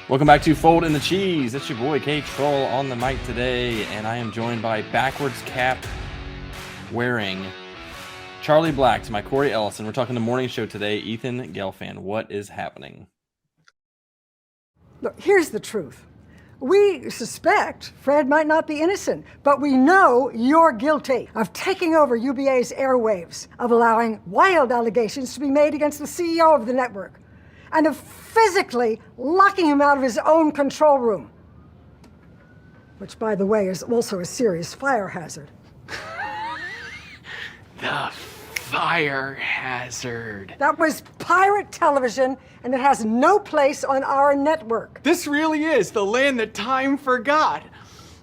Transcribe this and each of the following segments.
Welcome back to Fold in the Cheese. It's your boy K-Troll on the mic today, and I am joined by backwards cap wearing Charlie Black to my Corey Ellis, and we're talking the morning show today. Ethan Gelfand, what is happening? Look, here's the truth. We suspect Fred might not be innocent, but we know you're guilty of taking over UBA's airwaves, of allowing wild allegations to be made against the CEO of the network, and of physically locking him out of his own control room. Which, by the way, is also a serious fire hazard. The fire hazard. That was pirate television, and it has no place on our network. This really is the land that time forgot.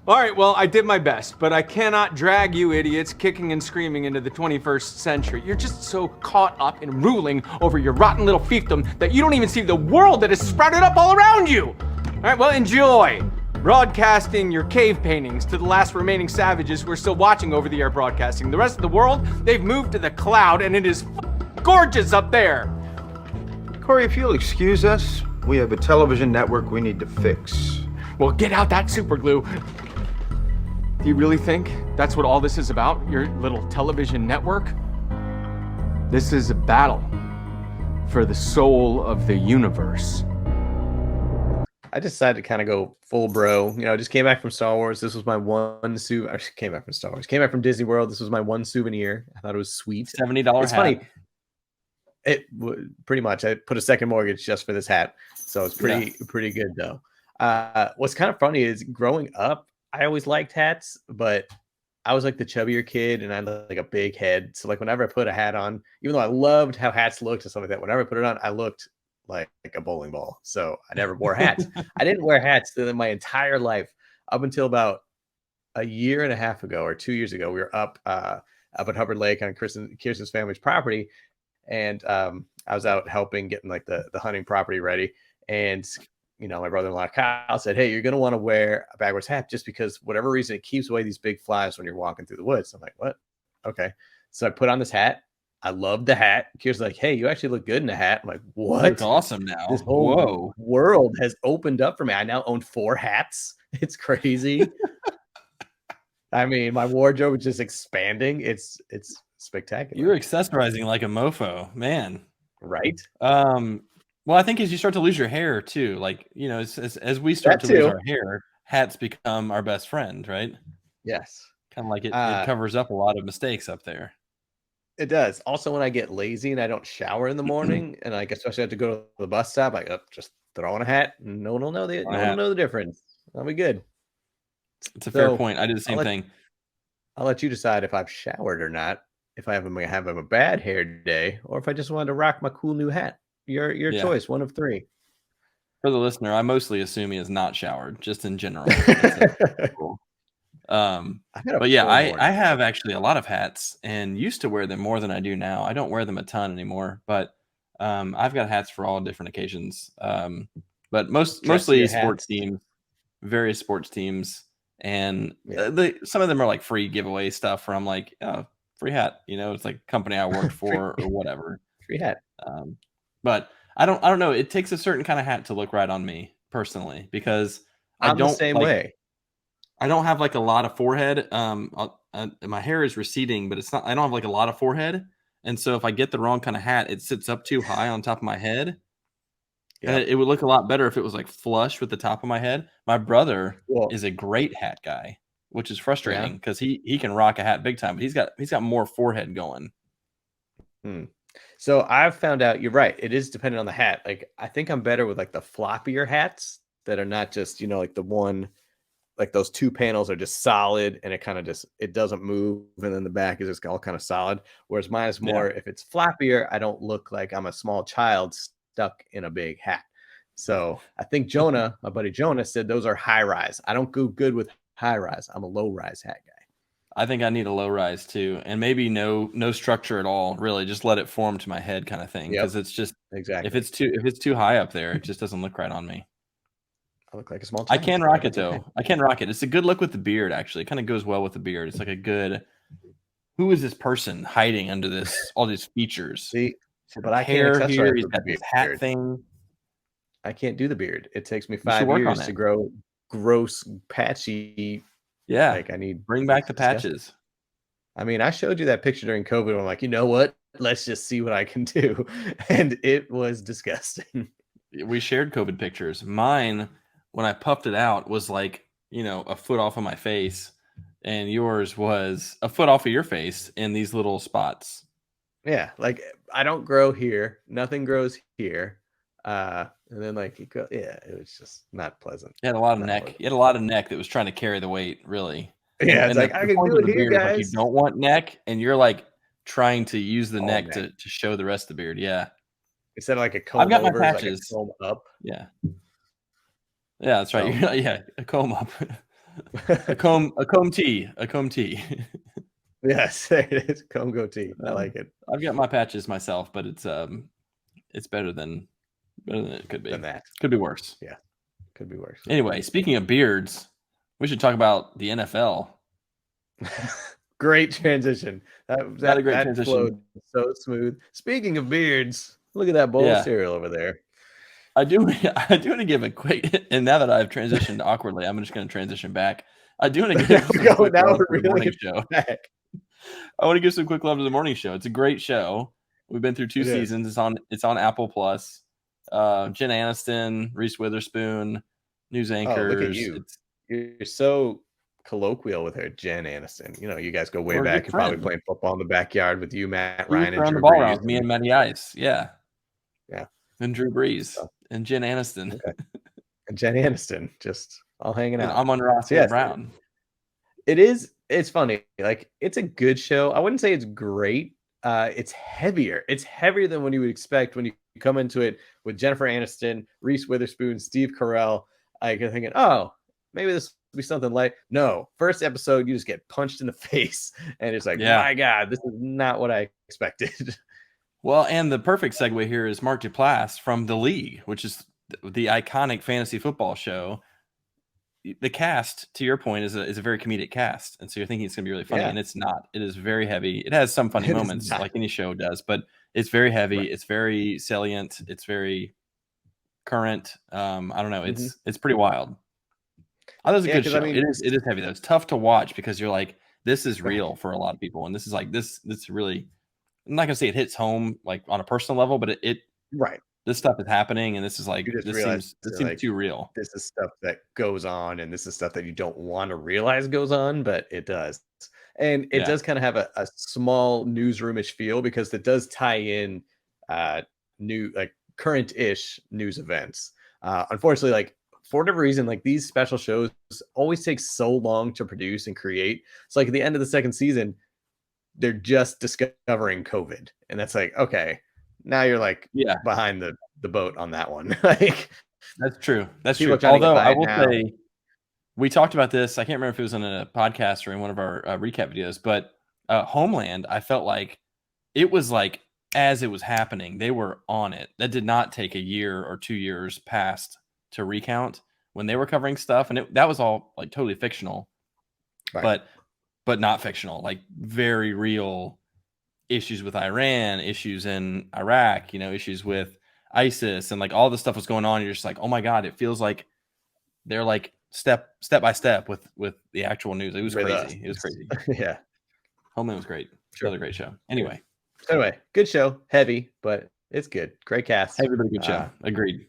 All right, well, I did my best, but I cannot drag you idiots kicking and screaming into the 21st century. You're just so caught up in ruling over your rotten little fiefdom that you don't even see the world that has sprouted up all around you. All right, well, enjoy broadcasting your cave paintings to the last remaining savages who are still watching over the air broadcasting. The rest of the world, they've moved to the cloud, and it is gorgeous up there. Corey, if you'll excuse us, we have a television network we need to fix. Well, get out that super glue. Do you really think that's what all this is about? Your little television network? This is a battle for the soul of the universe. I decided to kind of go full bro. You know, I just came back from Star Wars. This was my one I came back from Star Wars. Came back from Disney World. This was my one souvenir. I thought it was sweet. $70 It's hat. funny. Pretty much. I put a second mortgage just for this hat, so it's pretty good though. What's kind of funny is growing up, I always liked hats, but I was like the chubbier kid, and I had like a big head. So like whenever I put a hat on, even though I loved how hats looked and stuff like that, whenever I put it on, I looked like a bowling ball. So I never wore hats. I didn't wear hats in my entire life up until about a year and a half ago or 2 years ago. We were up at Hubbard Lake on Kirsten's family's property, and I was out helping getting like the hunting property ready. And you know, my brother-in-law Kyle said, "Hey, you're gonna want to wear a backwards hat just because whatever reason it keeps away these big flies when you're walking through the woods." I'm like, "What? Okay." So I put on this hat. I love the hat. Kira's like, "Hey, you actually look good in a hat." I'm like, "What? It's awesome now. This whole world has opened up for me. I now own 4 hats. It's crazy." I mean, my wardrobe is just expanding. It's spectacular. You're accessorizing like a mofo, man. Right? Well, I think as you start to lose your hair too, like, you know, as we start to lose our hair, hats become our best friend, right? Yes. Kind of like it covers up a lot of mistakes up there. It does. Also, when I get lazy and I don't shower in the morning, and like especially have to go to the bus stop, I just throw on a hat, and no one will know the difference. I'll be good. It's a fair point. I do the same thing. I'll let you decide if I've showered or not, if I have a bad hair day, or if I just wanted to rock my cool new hat. Your choice, one of 3. For the listener, I mostly assume he has not showered, just in general. But yeah, I have actually a lot of hats and used to wear them more than I do now. I don't wear them a ton anymore, but I've got hats for all different occasions. But mostly sports teams, various sports teams, and some of them are like free giveaway stuff where I'm like, oh, free hat, you know, it's like company I worked for or whatever. Free hat. But I don't know. It takes a certain kind of hat to look right on me personally, because I'm the same way. I don't have like a lot of forehead. My hair is receding, but I don't have like a lot of forehead. And so if I get the wrong kind of hat, it sits up too high on top of my head. And it would look a lot better if it was like flush with the top of my head. My brother is a great hat guy, which is frustrating because he can rock a hat big time, but he's got more forehead going. So I've found out you're right. It is dependent on the hat. Like I think I'm better with like the floppier hats that are not just, you know, like the one, like those 2 panels are just solid and it kind of it doesn't move. And then the back is just all kind of solid. Whereas mine is more, if it's floppier, I don't look like I'm a small child stuck in a big hat. So I think Jonah, my buddy Jonah, said those are high rise. I don't go good with high rise. I'm a low rise hat guy. I think I need a low rise too, and maybe no structure at all. Really, just let it form to my head, kind of thing. Because it's just if it's too high up there, it just doesn't look right on me. I look like a small child. I can rock it though. I can rock it. It's a good look with the beard. Actually, it kind of goes well with the beard. It's like a good. Who is this person hiding under all these features? See, but I hair can't here. He's got this hat thing. I can't do the beard. It takes me You should 5 work on years to it. grow gross, patchy. Yeah. Like I need. Bring back It's the disgusting. patches. I mean, I showed you that picture during COVID. Where I'm like, you know what? Let's just see what I can do, and it was disgusting. We shared COVID pictures. Mine, when I puffed it out, was like, a foot off of my face, and yours was a foot off of your face in these little spots. Yeah, like I don't grow here. Nothing grows here. And then like yeah, it was just not pleasant. You had a lot of Not neck. pleasant. You had a lot of neck that was trying to carry the weight, really. Yeah, it's And like I the can point do of it the here, beard is like you guys. don't want neck, and you're like trying to use the All neck neck. to show the rest of the beard. Yeah. Instead of like a I've comb got my over, it's like a patches. comb up. Yeah. Yeah, that's right. So Yeah, a comb up. A comb tee. A comb tee. yes, there it is. Comb goatee. I Um, like it. I've got my patches myself, but it's better than it could be. Than that. Could be worse. Yeah. Could be worse. Anyway, speaking of beards, we should talk about the NFL. Great transition. Not a great that transition. flowed so smooth. Speaking of beards, look at that bowl Yeah. of cereal over there. I do want to give a quick, and now that I've transitioned awkwardly, I'm just going to transition back. I do want to give some quick love to the morning show. Back. I want to give some quick love to the morning show. It's a great show. We've been through 2 seasons. It's on Apple Plus. Jen Aniston, Reese Witherspoon, news anchors. Oh, look at you. You're so colloquial with her, Jen Aniston. You guys go way We're back. good You're probably friends. playing football in the backyard with you, Matt, We Ryan, used to and run the Drew ball around Brees. with me and Matty Ice. Yeah. Yeah. And Drew Brees and Jen Aniston. Okay. And Jen Aniston, just all hanging And out. I'm on Ross Brown. It's funny. Like, it's a good show. I wouldn't say it's great. It's heavier. It's heavier than what you would expect when you come into it with Jennifer Aniston, Reese Witherspoon, Steve Carell. Like, you're thinking, oh, maybe this will be something light. No, first episode, you just get punched in the face. And it's like, my God, this is not what I expected. Well, and the perfect segue here is Mark Duplass from The League, which is the iconic fantasy football show. The cast, to your point, is a very comedic cast, and so you're thinking it's going to be really funny, and it's not. It is very heavy. It has some funny moments, like any show does, but it's very heavy. Right. It's very salient. It's very current. I don't know. It's pretty wild. Oh, that was a good show. I mean, it is heavy though. It's tough to watch because you're like, this is real for a lot of people, and this is like this really. I'm not gonna say it hits home like on a personal level, but it right. This stuff is happening, and this is like this seems like, too real. This is stuff that goes on, and this is stuff that you don't want to realize goes on, but it does. And it does kind of have a small newsroomish feel because it does tie in current-ish news events. Unfortunately, like for whatever reason, like these special shows always take so long to produce and create. So like at the end of the second season, they're just discovering COVID, and that's like, okay. Now you're like behind the boat on that one. Like that's true. That's true. Although I will say we talked about this. I can't remember if it was in a podcast or in one of our recap videos, but Homeland, I felt like it was like as it was happening, they were on it. That did not take a year or 2 years past to recount when they were covering stuff. And that was all like totally fictional, but not fictional, like very real issues with Iran, issues in Iraq, issues with ISIS, and like all this stuff was going on. You're just like, oh my God, it feels like they're like step by step with the actual news. It was crazy. It was crazy. Yeah. Homeland was great. Another great show. Anyway, good show. Heavy, but it's good. Great cast. Everybody good show. Agreed.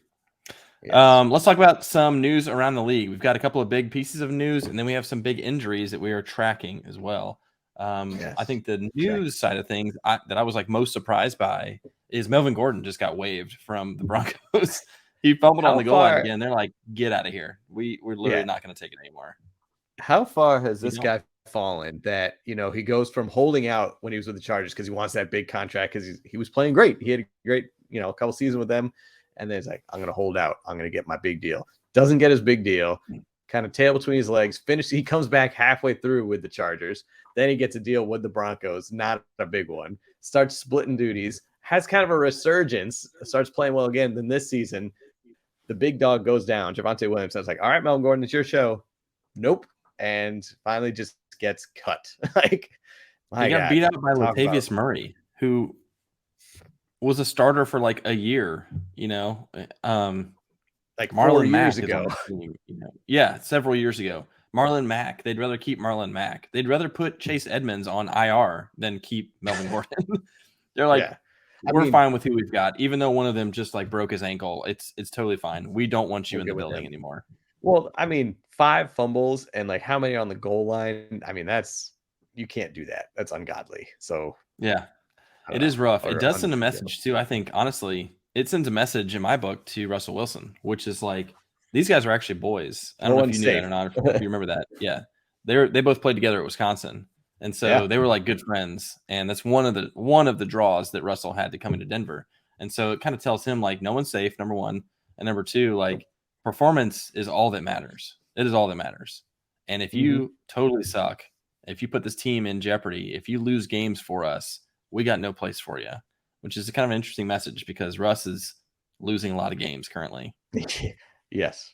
Yes. Let's talk about some news around the league. We've got a couple of big pieces of news, and then we have some big injuries that we are tracking as well. I think the news side of things that I was like most surprised by is Melvin Gordon just got waived from the Broncos. He fumbled on the goal line again. They're like, get out of here. We're literally not going to take it anymore. How far has this guy fallen that, he goes from holding out when he was with the Chargers because he wants that big contract because he was playing great. He had a great, a couple seasons with them. And then he's like, I'm going to hold out. I'm going to get my big deal. Doesn't get his big deal. Kind of tail between his legs. He comes back halfway through with the Chargers. Then he gets a deal with the Broncos, not a big one. Starts splitting duties. Has kind of a resurgence. Starts playing well again. Then this season, the big dog goes down. Javonte Williams says like, all right, Melvin Gordon, it's your show. Nope. And finally just gets cut. Like, he got beat out by Latavius Murray, who was a starter for like a year, like Marlon 4 Mack years ago. Yeah, several years ago. Marlon Mack. They'd rather keep Marlon Mack. They'd rather put Chase Edmonds on IR than keep Melvin Gordon. They're like, Yeah. I we're mean, fine with who we've got, even though one of them just like broke his ankle. It's totally fine. We don't want you we're in good the with building him. anymore. Well, I mean, 5 fumbles and like how many on the goal line? I mean, you can't do that. That's ungodly. So Yeah, I don't it know. is rough. It Or does send a yeah. message too. I think honestly, it sends a message in my book to Russell Wilson, which is like these guys are actually boys. I don't No know if you one's knew that safe. or not. If you remember that, yeah, they both played together at Wisconsin, and so Yeah. they were like good friends. And that's one of the draws that Russell had to come into Denver. And so it kind of tells him like no one's safe. Number one, and number two, like performance is all that matters. It is all that matters. And if you totally suck, if you put this team in jeopardy, if you lose games for us, we got no place for you, which is kind of an interesting message because Russ is losing a lot of games currently. Yes.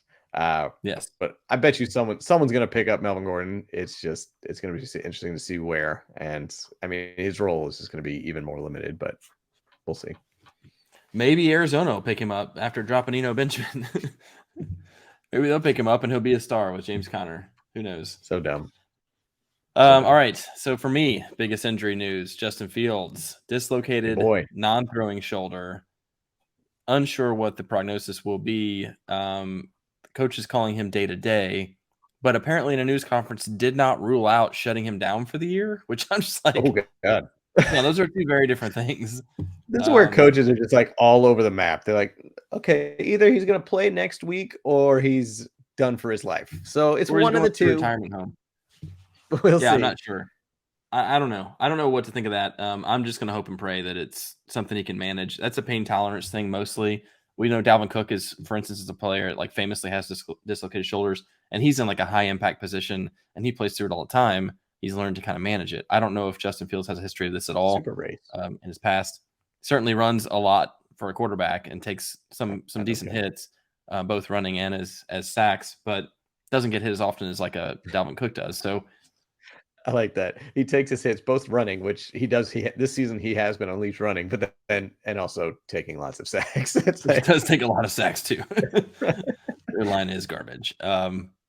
Yes. But I bet you someone's going to pick up Melvin Gordon. It's going to be interesting to see where. And I mean, his role is just going to be even more limited, but we'll see. Maybe Arizona will pick him up after dropping Eno Benjamin. Maybe they'll pick him up and he'll be a star with James Conner. Who knows? So dumb. All right. So for me, biggest injury news: Justin Fields dislocated non-throwing shoulder. Unsure what the prognosis will be. The coach is calling him day to day, but apparently in a news conference did not rule out shutting him down for the year. Which I'm just like, oh god, no, those are two very different things. This is where coaches are just like all over the map. They're like, okay, either he's going to play next week or he's done for his life. So it's one of the two. Retirement home. We'll see. I'm not sure. I don't know. I don't know what to think of that. I'm just going to hope and pray that it's something he can manage. That's a pain tolerance thing mostly. We know Dalvin Cook is, for instance, is a player like famously has dislocated shoulders, and he's in like a high impact position, and he plays through it all the time. He's learned to kind of manage it. I don't know if Justin Fields has a history of this at all in his past. Certainly runs a lot for a quarterback and takes some decent hits, both running and as sacks, but doesn't get hit as often as like a Dalvin Cook does. So I like that. He takes his hits both running, which he does. This season he has been unleashed running, but then and also taking lots of sacks. It does take a lot of sacks too. Their line is garbage.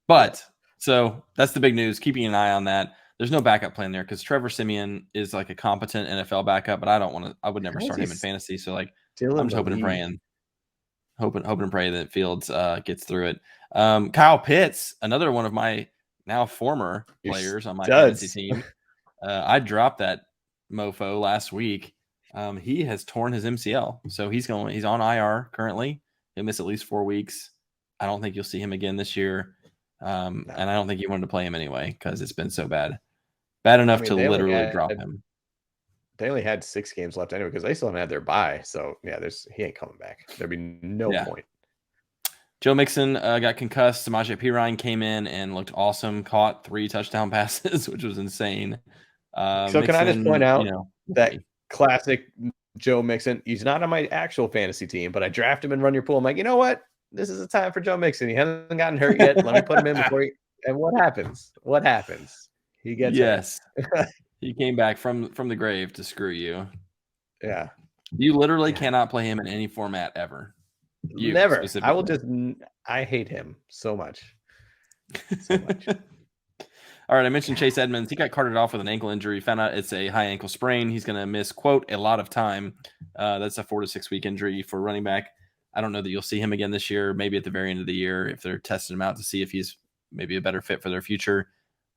But so that's the big news. Keeping an eye on that. There's no backup plan there because Trevor Siemian is like a competent NFL backup, but I would never start him in fantasy. So like I'm just hoping and praying. Hoping and praying that Fields gets through it. Kyle Pitts, another one of my now former players on my fantasy team. I dropped that mofo last week. He has torn his MCL, so he's on IR currently. He'll miss at least 4 weeks. I don't think you'll see him again this year. And I don't think you wanted to play him anyway because it's been so bad enough to literally drop him. They only had 6 games left anyway because they still haven't had their bye. So yeah, he ain't coming back. There'd be no point. Joe Mixon got concussed. Samaje Perine came in and looked awesome. Caught 3 touchdown passes, which was insane. So Mixon, can I just point out that classic Joe Mixon? He's not on my actual fantasy team, but I draft him and run your pool. I'm like, you know what? This is the time for Joe Mixon. He hasn't gotten hurt yet. Let me put him in before and what happens? What happens? He gets he came back from the grave to screw you. Yeah. You literally cannot play him in any format ever. Never. I hate him so much. So much. All right. I mentioned Chase Edmonds. He got carted off with an ankle injury. Found out it's a high ankle sprain. He's going to miss, quote, a lot of time. That's a 4 to 6 week injury for running back. I don't know that you'll see him again this year, maybe at the very end of the year if they're testing him out to see if he's maybe a better fit for their future.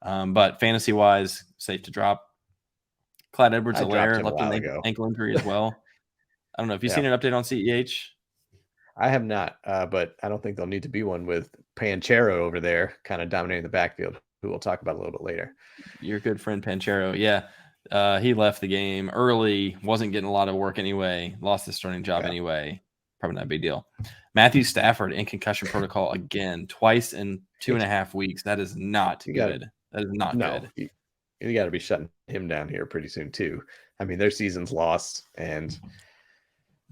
But fantasy wise, safe to drop. Clyde Edwards-Helaire left an ankle injury as well. I don't know if you've seen an update on CEH. I have not, but I don't think there'll need to be one with Panchero over there kind of dominating the backfield, who we'll talk about a little bit later. Your good friend Panchero. Yeah. He left the game early, wasn't getting a lot of work anyway, lost his starting job anyway. Probably not a big deal. Matthew Stafford in concussion protocol again, twice in 2.5 weeks. That is not good. That is not good. You got to be shutting him down here pretty soon too. I mean, their season's lost, and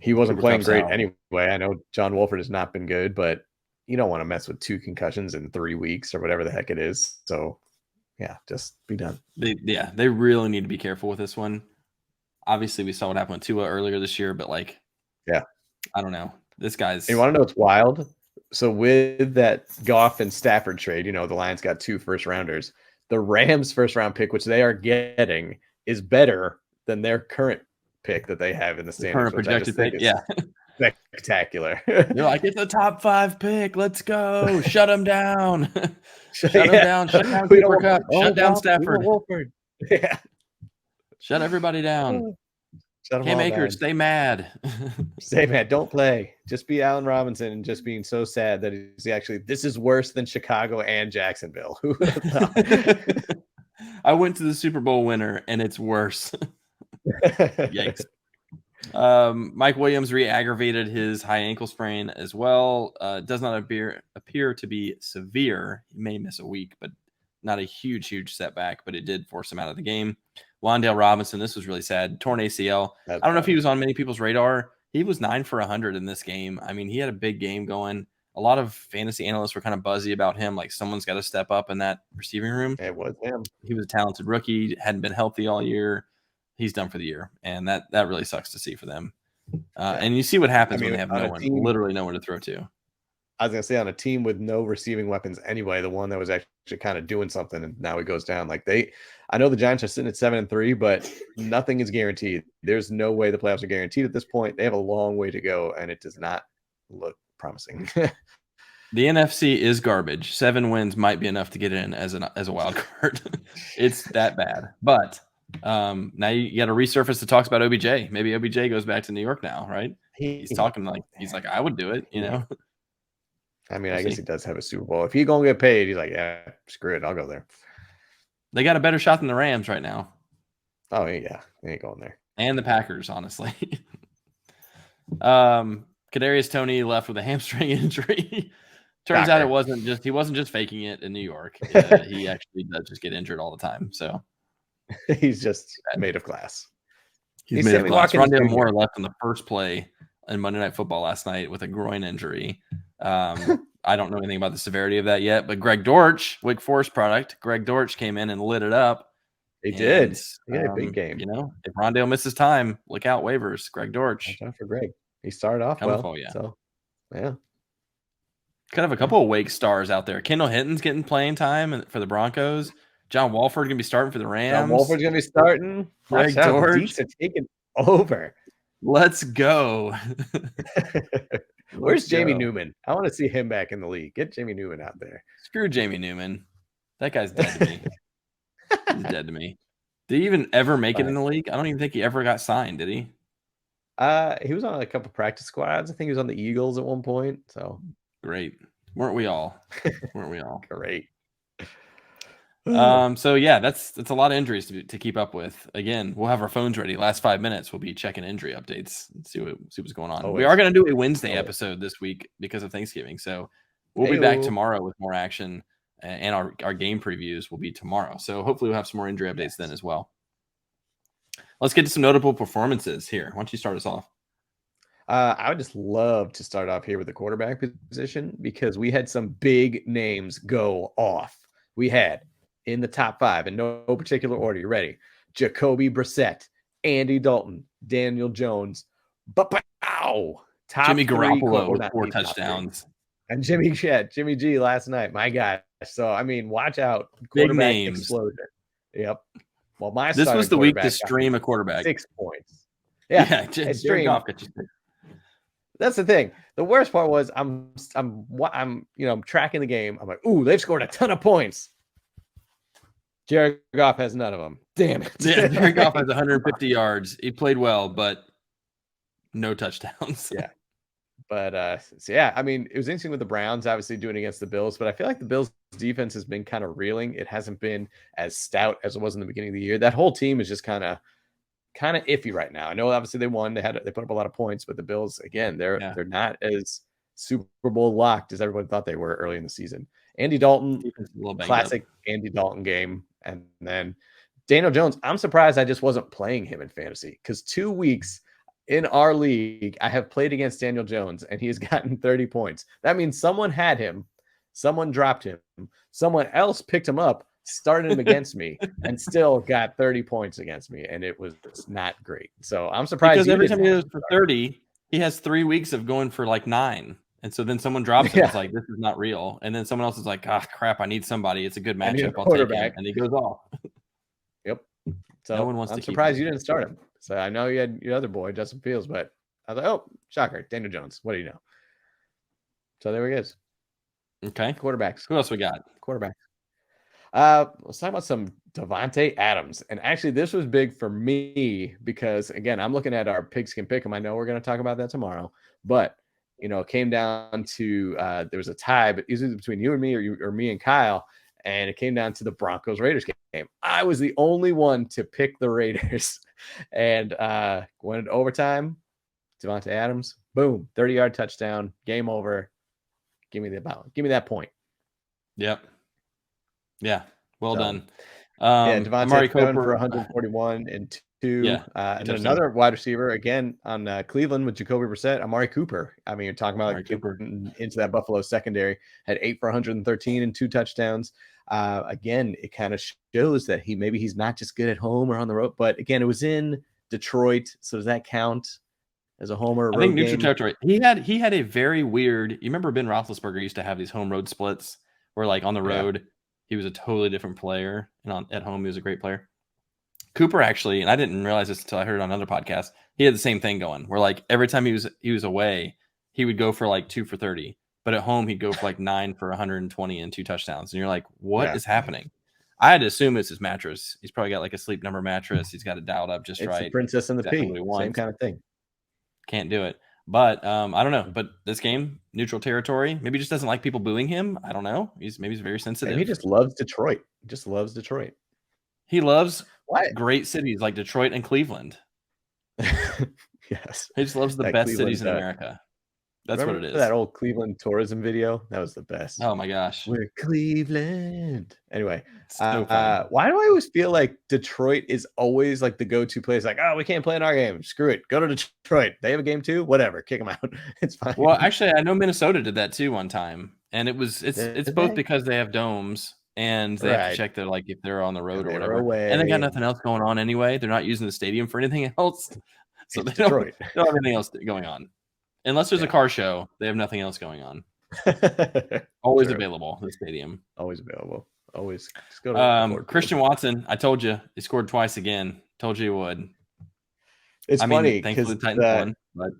he wasn't playing great anyway. I know John Wolford has not been good, but you don't want to mess with 2 concussions in 3 weeks or whatever the heck it is. So, yeah, just be done. They really need to be careful with this one. Obviously, we saw what happened with Tua earlier this year, but I don't know. This guy's. You want to know what's wild? So with that Goff and Stafford trade, the Lions got 2 first-rounders. The Rams' first-round pick, which they are getting, is better than their current pick that they have in the standings. Current projected pick, yeah. Spectacular. They're like, it's a top 5 pick. Let's go. Shut them down. Shut them down. Shut down Cooper Kupp. Shut down Stafford. Yeah. Shut everybody down. Shut them Cam all Akers, down. stay mad. Stay mad. Don't play. Just be Allen Robinson and just being so sad that he's actually, this is worse than Chicago and Jacksonville. Who would have thought? I went to the Super Bowl winner, and it's worse. Yikes. Mike Williams re-aggravated his high ankle sprain as well. Does not appear to be severe. He may miss a week, but not a huge setback, but it did force him out of the game. Wan'Dale Robinson, this was really sad. Torn ACL. I don't know if he was on many people's radar. He was 9 for 100 in this game. I mean, he had a big game going. A lot of fantasy analysts were kind of buzzy about him, like someone's got to step up in that receiving room. It was him. He was a talented rookie, hadn't been healthy all year. He's done for the year, and that really sucks to see for them. And you see what happens when they have literally no one to throw to. I was going to say, on a team with no receiving weapons anyway, the one that was actually kind of doing something, and now he goes down. I know the Giants are sitting at 7-3, but nothing is guaranteed. There's no way the playoffs are guaranteed at this point. They have a long way to go, and it does not look promising. The NFC is garbage. 7 wins might be enough to get in as a wild card. It's that bad. But now you got to resurface the talks about OBJ. Maybe OBJ goes back to New York now, right? He's talking he's like, I would do it, I mean, I guess he does have a Super Bowl. If he's going to get paid, he's like, yeah, screw it. I'll go there. They got a better shot than the Rams right now. Oh, yeah. They ain't going there. And the Packers, honestly. Kadarius Toney left with a hamstring injury. Turns out he wasn't just faking it in New York. He actually does just get injured all the time. So he's just made of glass. He's made of glass. Rondale Moore left in the first play in Monday Night Football last night with a groin injury. I don't know anything about the severity of that yet, but Greg Dortch, Wake Forest product, Greg Dortch came in and lit it up. He did. He had a big game. If Rondale misses time, look out waivers. Greg Dortch. Watch out for Greg. He started off well. Yeah. So, yeah. Kind of a couple of Wake stars out there. Kendall Hinton's getting playing time for the Broncos. John Walford going to be starting for the Rams. John Walford's going to be starting. Greg Dortch. Taking over. Let's go. Where's Jamie Newman? I want to see him back in the league. Get Jamie Newman out there. Screw Jamie Newman. That guy's dead to me. He's dead to me. Did he even ever make it in the league? I don't even think he ever got signed, did he? He was on a couple practice squads. I think he was on the Eagles at one point. So great. Weren't we all? Great. So yeah, that's a lot of injuries to keep up with. Again, we'll have our phones ready. Last 5 minutes, we'll be checking injury updates and see what's going on. We are going to do a Wednesday episode this week because of Thanksgiving. So we'll be back tomorrow with more action, and our game previews will be tomorrow. So hopefully we'll have some more injury updates then as well. Let's get to some notable performances here. Why don't you start us off? I would just love to start off here with the quarterback position because we had some big names go off. We had in the top 5 in no particular order. You ready? Jacoby Brissett, Andy Dalton, Daniel Jones, top Jimmy Garoppolo with 4 touchdowns. And Jimmy G last night. My gosh. So, I mean, watch out. Big names. Explosion. Yep. Well, this was the week to stream a quarterback. 6 points. Yeah. Jared Goff got you 6. That's the thing. The worst part was I'm tracking the game. I'm like, ooh, they've scored a ton of points. Jared Goff has none of them. Damn it. Yeah, Jared Goff has 150 yards. He played well, but no touchdowns. Yeah. But I mean, it was interesting with the Browns obviously doing against the Bills, but I feel like the Bills defense has been kind of reeling. It hasn't been as stout as it was in the beginning of the year. That whole team is just kind of iffy right now. I know obviously they won. They put up a lot of points, but the Bills, again, they're not as Super Bowl locked as everyone thought they were early in the season. Andy Dalton, classic Andy Dalton game. And then Daniel Jones, I'm surprised I just wasn't playing him in fantasy because 2 weeks in our league, I have played against Daniel Jones and he has gotten 30 points. That means someone had him, someone dropped him, someone else picked him up, started him against me, and still got 30 points against me. And it was not great. So I'm surprised. Because every time he goes for 30, he has 3 weeks of going for like 9. And so then someone drops him. It's like, this is not real. And then someone else is like, ah, crap, I need somebody. It's a good matchup. I'll take him. And he goes off. Yep. So no one wants I'm to surprised you didn't start him. So I know you had your other boy, Justin Fields, but I was like, oh, shocker, Daniel Jones. What do you know? So there he is. Okay. Quarterbacks. Who else we got? Quarterbacks. Let's talk about some Devontae Adams. And actually, this was big for me because, again, I'm looking at our pigskin pick'em. I know we're going to talk about that tomorrow. But, it came down to there was a tie, but either between you and me or me and Kyle. And it came down to the Broncos-Raiders game. I was the only one to pick the Raiders. And went into overtime. Devontae Adams, boom, 30-yard touchdown, game over. Give me that point. Yep. Yeah. Well done. Devontae Amari Cooper for 141 and 2. Yeah, and then another wide receiver again on Cleveland with Jacoby Brissett, Amari Cooper. I mean, you're talking about into that Buffalo secondary, had 8 for 113 and 2 touchdowns. Again, it kind of shows that he's not just good at home or on the road, but again, it was in Detroit. So does that count as a home or road I think game? neutral territory. He had a very weird. You remember Ben Roethlisberger used to have these home road splits where, like, on the road he was a totally different player, and at home he was a great player. Cooper actually, and I didn't realize this until I heard it on another podcast. He had the same thing going, where like every time he was away, he would go for like 2 for 30, but at home he'd go for like 9 for 120 and 2 touchdowns. And you're like, what is happening? I had to assume it's his mattress. He's probably got like a Sleep Number mattress. He's got it dialed up just right. It's the Princess and the Pea, same kind of thing. Can't do it. But I don't know. But this game, neutral territory, maybe he just doesn't like people booing him. I don't know. He's very sensitive. Maybe he just loves Detroit. He loves great cities like Detroit and Cleveland. Yes. He just loves the best cities in America. That's what it is. That old Cleveland tourism video? That was the best. Oh my gosh. We're Cleveland. Anyway, so why do I always feel like Detroit is always like the go-to place? Like, oh, we can't play in our game. Screw it. Go to Detroit. They have a game too. Whatever. Kick them out. It's fine. Well, actually, I know Minnesota did that too one time, and it's both because they have domes and they have to check that, like, if they're on the road or whatever, and they got nothing else going on anyway. They're not using the stadium for anything else, so they don't have anything else going on. Unless there's a car show, they have nothing else going on. Always available, the stadium. Always available. Always. Just go to Christian Watson, I told you, he scored twice again. Told you he would. It's funny because the Titans won, but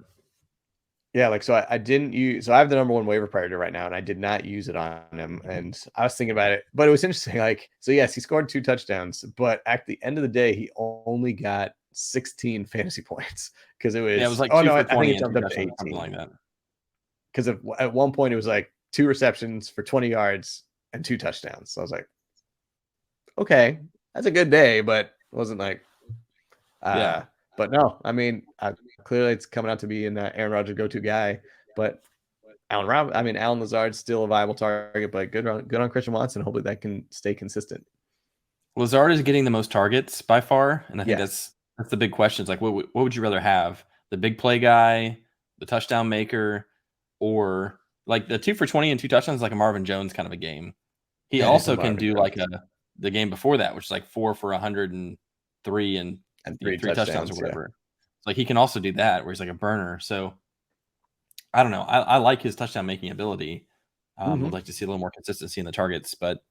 yeah, like, so I didn't use, so I have the number 1 waiver priority right now, and I did not use it on him. And I was thinking about it, but it was interesting. Like, so yes, he scored 2 touchdowns, but at the end of the day, he only got 16 fantasy points because it was like 2 for I 20 think it jumped up to 18, something like that. Because at one point it was like 2 receptions for 20 yards and 2 touchdowns. So I was like, okay, that's a good day, but it wasn't like, But no, I mean, clearly it's coming out to be an Aaron Rodgers go-to guy. But Allen Lazard's still a viable target, but good on Christian Watson. Hopefully that can stay consistent. Lazard is getting the most targets by far, and I think that's the big question. It's like, what would you rather have? The big play guy, the touchdown maker, or like the 2 for 20 and 2 touchdowns, like a Marvin Jones kind of a game. He also can do like the game before that, which is like 4 for 103 and 3 touchdowns or whatever. Like, he can also do that where he's like a burner. So I don't know. I like his touchdown making ability. I'd like to see a little more consistency in the targets, but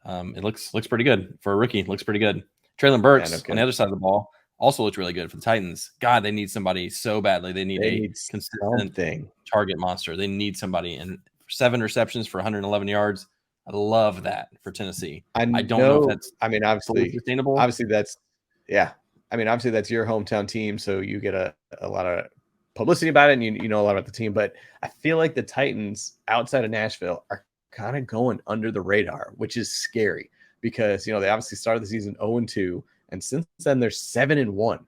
it looks pretty good for a rookie. It looks pretty good. Treylon Burks on the other side of the ball also looked really good for the Titans. God, they need somebody so badly. They need a consistent target monster. They need somebody. And 7 receptions for 111 yards. I love that for Tennessee. I don't know if that's obviously sustainable. Obviously that's obviously that's your hometown team, so you get a lot of publicity about it, and you know a lot about the team. But I feel like the Titans outside of Nashville are kind of going under the radar, which is scary because, they obviously started the season 0-2, and since then they're 7-1.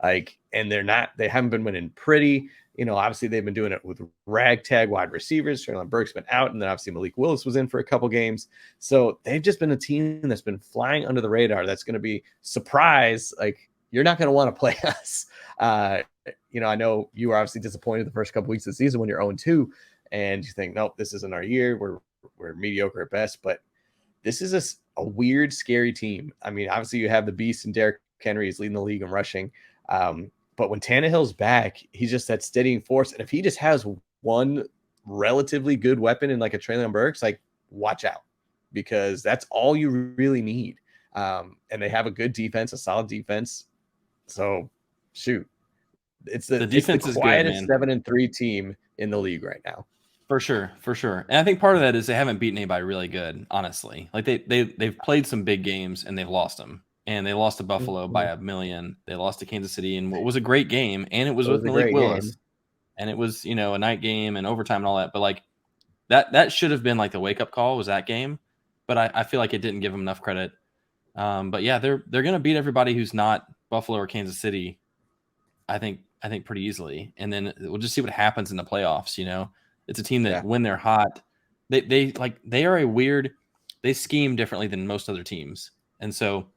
Like, and they haven't been winning pretty. Obviously they've been doing it with ragtag wide receivers. Treylon Burks been out, and then obviously Malik Willis was in for a couple games. So they've just been a team that's been flying under the radar. That's going to be surprise. Like, you're not going to want to play us. I know you were obviously disappointed the first couple weeks of the season when you're 0-2, and you think, nope, this isn't our year. We're mediocre at best. But this is a weird, scary team. I mean, obviously you have the beast, and Derrick Henry is leading the league in rushing. But when Tannehill's back, he's just that steadying force. And if he just has one relatively good weapon in like a Traylon Burks, like watch out, because that's all you really need. And they have a good defense, a solid defense. So shoot, it's the defense is quietest good, man. 7-3 team in the league right now. For sure. And I think part of that is they haven't beaten anybody really good, honestly. Like they've played some big games and they've lost them. And they lost to Buffalo by 1,000,000. They lost to Kansas City in what was a great game, and it was with Malik Willis. And it was, a night game and overtime and all that. But like that should have been like the wake up call, was that game. But I feel like it didn't give them enough credit. But yeah, they're gonna beat everybody who's not Buffalo or Kansas City, I think pretty easily. And then we'll just see what happens in the playoffs. It's a team that when they're hot, they are a weird, they scheme differently than most other teams. And so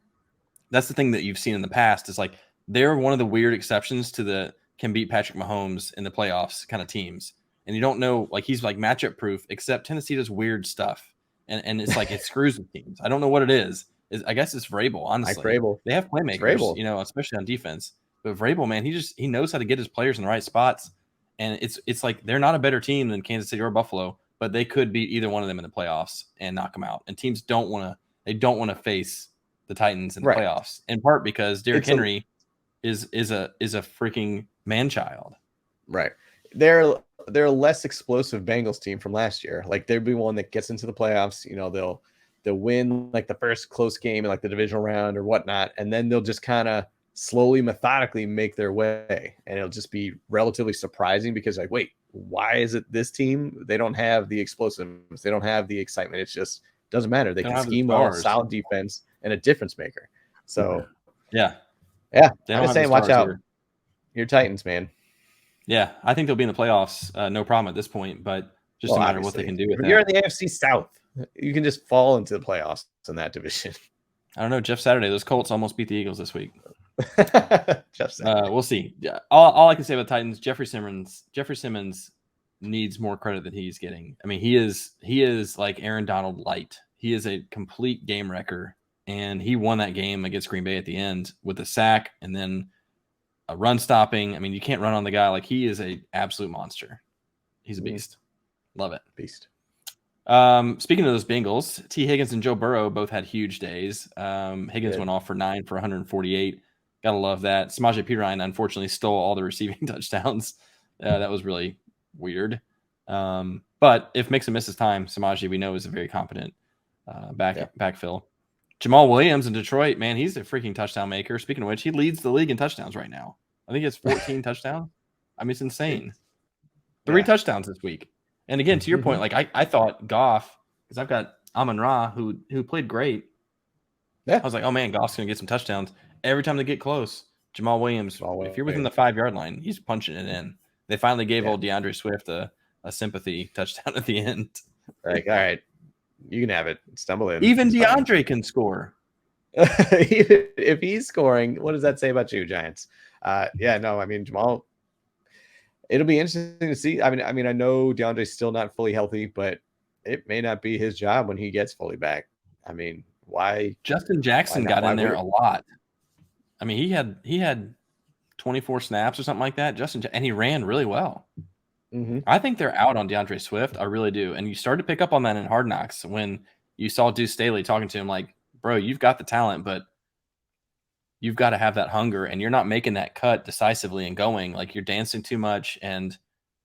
that's the thing that you've seen in the past, is like they're one of the weird exceptions to the can beat Patrick Mahomes in the playoffs kind of teams. And you don't know, like he's like matchup proof, except Tennessee does weird stuff. And it's like it screws with teams. I don't know what it is. I guess it's Vrabel, honestly. Vrabel. They have playmakers, especially on defense. But Vrabel, man, he knows how to get his players in the right spots. And it's like they're not a better team than Kansas City or Buffalo, but they could beat either one of them in the playoffs and knock them out. And teams don't want to face the Titans in the playoffs, in part because Derrick Henry is a freaking man-child. Right. They're a less explosive Bengals team from last year. Like they'll be one that gets into the playoffs. They'll win like the first close game in like the divisional round or whatnot, and then they'll just kind of slowly, methodically make their way, and it'll just be relatively surprising because like, wait, why is it this team? They don't have the explosiveness, they don't have the excitement. It's just doesn't matter. They can scheme well, solid defense, and a difference maker. So yeah. I'm just saying, watch out. Your Titans, man. Yeah, I think they'll be in the playoffs, no problem at this point. But just no matter what they can do with that. You're in the AFC South. You can just fall into the playoffs in that division. I don't know. Jeff Saturday, those Colts almost beat the Eagles this week. We'll see. Yeah, all I can say about Titans, Jeffrey Simmons needs more credit than he's getting. I mean, he is like Aaron Donald light. He is a complete game wrecker, and he won that game against Green Bay at the end with a sack and then a run stopping. I mean, you can't run on the guy. Like, he is a absolute monster. He's a beast. Love it. Beast. Speaking of those Bengals, T. Higgins and Joe Burrow both had huge days. Higgins went off for 9 for 148. Gotta love that. Samaje Perine unfortunately stole all the receiving touchdowns. That was really weird. But if Mixon misses time, Samaje, we know, is a very competent backfill. Jamal Williams in Detroit, man, he's a freaking touchdown maker. Speaking of which, he leads the league in touchdowns right now. I think it's 14 touchdowns. I mean, it's insane. 3 touchdowns this week. And again, to your point, like I thought Goff, because I've got Amon-Ra who played great. Yeah. I was like, oh man, Goff's gonna get some touchdowns. Every time they get close, Jamal Williams, if you're within the 5-yard line, he's punching it in. They finally gave old DeAndre Swift a sympathy touchdown at the end. Like, all right, you can have it. Stumble in. Even DeAndre can score. If he's scoring, what does that say about you, Giants? I mean, Jamal, it'll be interesting to see. I mean, I know DeAndre's still not fully healthy, but it may not be his job when he gets fully back. I mean, why? Justin Jackson got in there a lot. I mean, he had 24 snaps or something like that. And he ran really well. Mm-hmm. I think they're out on DeAndre Swift. I really do. And you started to pick up on that in Hard Knocks when you saw Deuce Staley talking to him like, bro, you've got the talent, but you've got to have that hunger, and you're not making that cut decisively and going. Like, you're dancing too much. And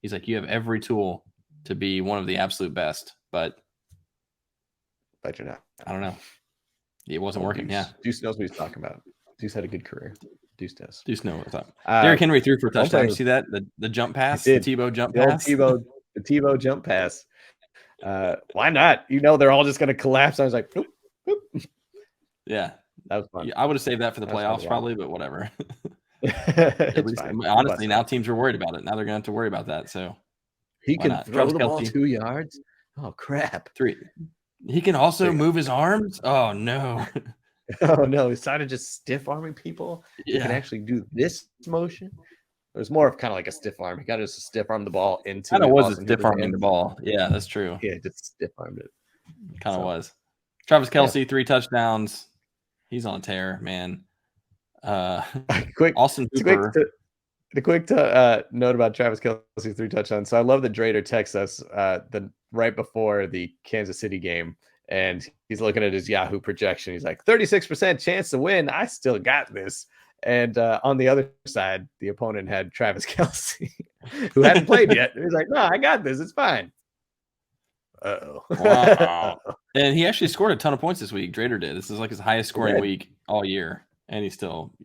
he's like, you have every tool to be one of the absolute best, but you're not. I don't know. It wasn't working. Deuce knows what he's talking about. Deuce had a good career. Deuce does. Deuce knows what's up. Derrick Henry threw for a touchdown. You see that? The jump pass? The Tebow jump pass? The Tebow jump pass. Why not? They're all just going to collapse. I was like, whoop, whoop. Yeah. That was fun. I would have saved that for the playoffs probably, but whatever. At least, honestly, now teams are worried about it. Now they're going to have to worry about that. So he can throw the ball 2 yards. Oh, crap. 3. He can also move his arms. Oh, no. Oh, no. Instead of just stiff arming people, he can actually do this motion. It was more of kind of like a stiff arm. He got to just stiff arm the ball into kind of was a stiff arming the ball. Yeah, that's true. Yeah, just stiff armed it. Kind of was. Travis Kelce, 3 touchdowns. He's on a tear, man. Quick, Austin Hooper. The quick note about Travis Kelce's 3 touchdowns. So I love that Drader texts us the right before the Kansas City game, and he's looking at his Yahoo projection. He's like, 36% chance to win. I still got this. And on the other side, the opponent had Travis Kelce, who hadn't played yet. He's like, no, I got this. It's fine. Uh-oh. Wow. And he actually scored a ton of points this week. Drader did. This is like his highest scoring week all year. And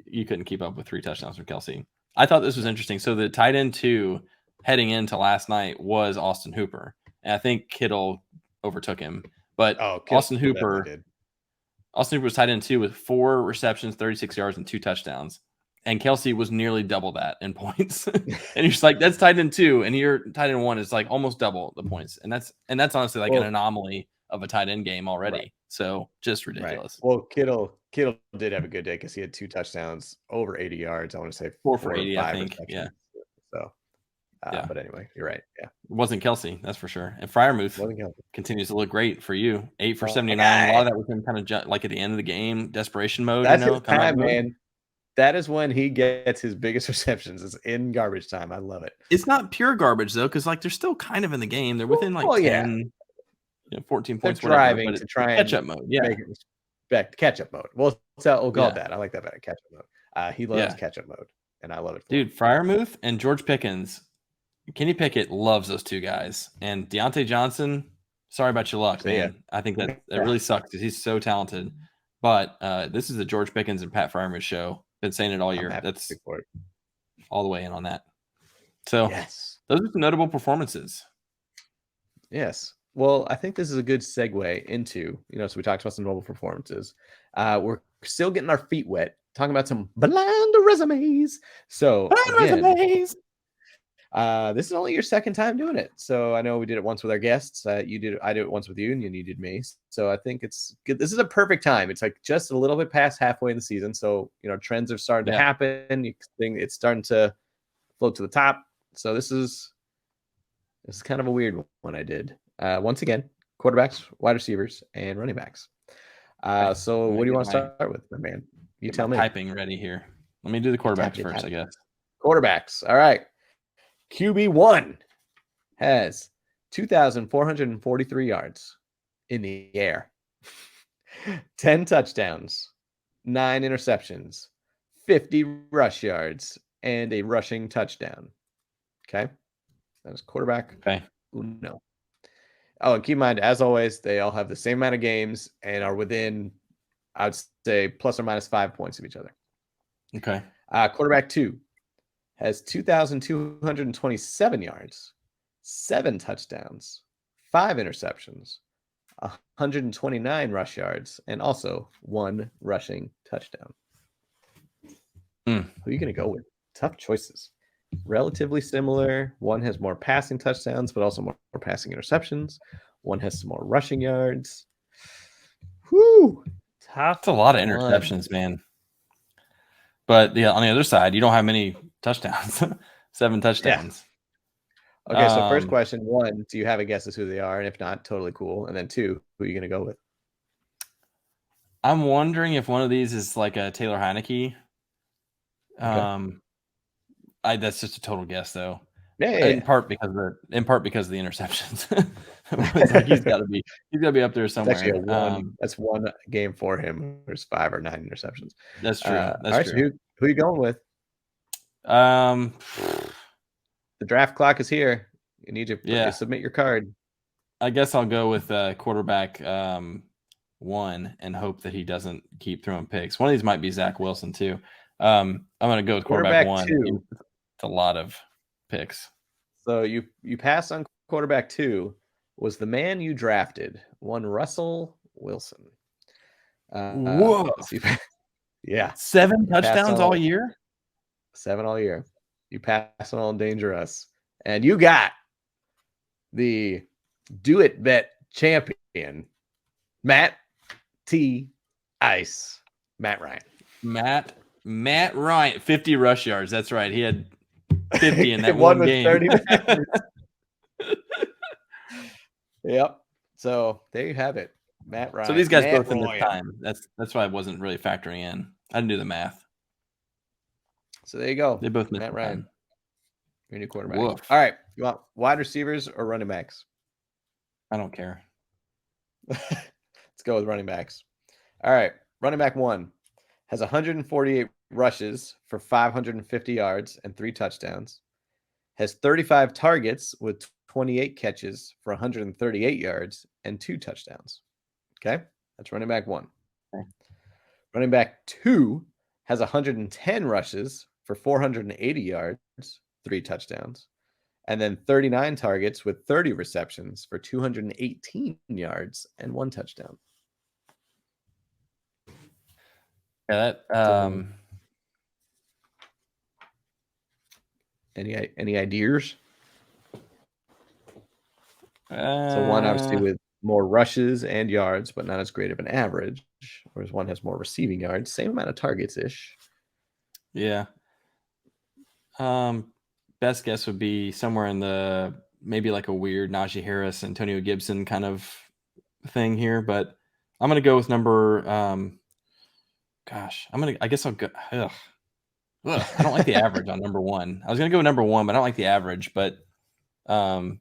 you couldn't keep up with 3 touchdowns from Kelce. I thought this was interesting. So the tight end 2 heading into last night was Austin Hooper. And I think Kittle overtook him. But Austin Hooper was tight end 2 with 4 receptions, 36 yards, and 2 touchdowns. And Kelce was nearly double that in points. And you're just like, that's tight end 2, and your tight end 1 is like almost double the points. And that's honestly like an anomaly of a tight end game already. Right. So just ridiculous. Right. Well, Kittle did have a good day because he had 2 touchdowns, over 80 yards. I want to say 4 for 80, I think. Yeah. So, but anyway, you're right. Yeah. It wasn't Kelce, that's for sure. And Freiermuth continues to look great for you. 8 for 79. A lot of that was him kind of like at the end of the game, desperation mode. That's his time, man. That is when he gets his biggest receptions. It's in garbage time. I love it. It's not pure garbage, though, because like they're still kind of in the game. They're within 10, 14 points. They're driving to try and catch-up mode. Yeah. Make it respect catch-up mode. We'll call it that. I like that better. Catch-up mode. He loves catch-up mode, and I love it. Dude, Freiermuth and George Pickens. Kenny Pickett loves those 2 guys. And Deontay Johnson, sorry about your luck, man. I think that really sucks because he's so talented. But this is the George Pickens and Pat Freiermuth show. Been saying it all year. That's all the way in on that. So those are some notable performances. Yes. Well, I think this is a good segue into, so we talked about some notable performances. We're still getting our feet wet, talking about some blind resumes. So resumes. This is only your second time doing it. So I know we did it once with our guests. I did it once with you, and you did me. So I think it's good. This is a perfect time. It's like just a little bit past halfway in the season. So, trends are starting to happen. It's starting to float to the top. So this is kind of a weird one I did. Once again, quarterbacks, wide receivers, and running backs. So what do you want to start with, my man? You tell me. Typing ready here. Let me do the quarterbacks first, I guess. Quarterbacks. All right. QB1 has 2,443 yards in the air, 10 touchdowns, 9 interceptions, 50 rush yards, and a rushing touchdown. Okay. That is quarterback. Okay. No. Oh, and keep in mind, as always, they all have the same amount of games and are within, I would say, plus or minus 5 points of each other. Okay. Quarterback 2 has 2,227 yards, 7 touchdowns, 5 interceptions, 129 rush yards, and also 1 rushing touchdown. Who are you going to go with? Tough choices. Relatively similar. One has more passing touchdowns, but also more passing interceptions. One has some more rushing yards. Whoo! That's a lot of interceptions, man. But on the other side, you don't have many touchdowns. 7 touchdowns. Yeah. Okay, so first question, 1, do you have a guess as who they are? And if not, totally cool. And then 2, who are you going to go with? I'm wondering if one of these is like a Taylor Heineke. Okay. That's just a total guess, though. Yeah. In part because of the interceptions. Like he's got to be up there somewhere. That's one game for him. There's 5 or 9 interceptions. That's true. All right, so who are you going with? The draft clock is here. You need to submit your card. I guess I'll go with quarterback 1 and hope that he doesn't keep throwing picks. One of these might be Zach Wilson too. I'm going to go with quarterback 1. 2. It's a lot of picks. So you pass on quarterback 2. Was the man you drafted, one Russell Wilson? Whoa! Yeah, 7 touchdowns all year. 7 all year. You pass on Dangerous, and you got the Do It Bet champion, Matt T. Ice, Matt Ryan. Matt Ryan, 50 rush yards. That's right. He had 50 in that one game. 30 Yep. So there you have it, Matt Ryan. So these guys both in this time. That's why I wasn't really factoring in. I didn't do the math. So there you go. They both missed Matt Ryan. Your new quarterback. Woof. All right. You want wide receivers or running backs? I don't care. Let's go with running backs. All right. Running back 1 has 148 rushes for 550 yards and 3 touchdowns. Has 35 targets with 28 catches for 138 yards and 2 touchdowns. Okay? That's running back 1. Okay. Running back 2 has 110 rushes for 480 yards, 3 touchdowns, and then 39 targets with 30 receptions for 218 yards and 1 touchdown. Yeah, that Any ideas? So one obviously uh, with more rushes and yards, but not as great of an average, whereas one has more receiving yards, same amount of targets ish. yeah. Best guess would be somewhere in the maybe like a weird Najee Harris, Antonio Gibson kind of thing here, but I'm gonna go with number. I guess I'll go. Ugh. I don't like the average on number 1. I was gonna go with number 1, but I don't like the average. But I'll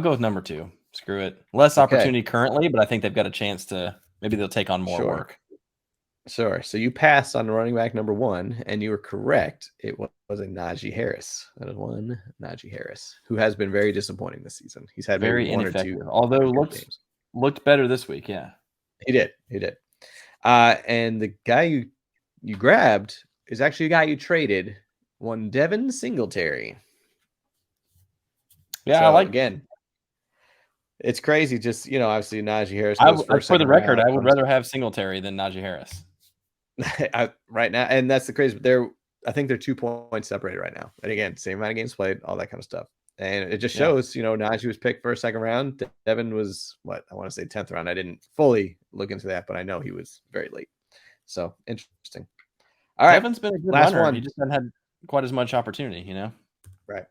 go with number 2. Screw it. Less opportunity currently, but I think they've got a chance to. Maybe they'll take on more work. Sure. So you passed on running back number 1, and you were correct. It was a Najee Harris. That is one Najee Harris, who has been very disappointing this season. He's had Very one ineffective, or 2, although games. looked better this week. Yeah, he did. And the guy you grabbed is actually a guy you traded, one Devin Singletary. Yeah, so, I like. Again, it's crazy. Just obviously Najee Harris. For the record, I would rather have Singletary than Najee Harris. Right now, and that's the crazy. I think they're 2 points separated right now. And again, same amount of games played, all that kind of stuff. And it just shows, Najee was picked first, second round. Devin was I want to say 10th round. I didn't fully look into that, but I know he was very late. So interesting. All right, Devin's been a good last runner. one. He just hasn't had quite as much opportunity, Right.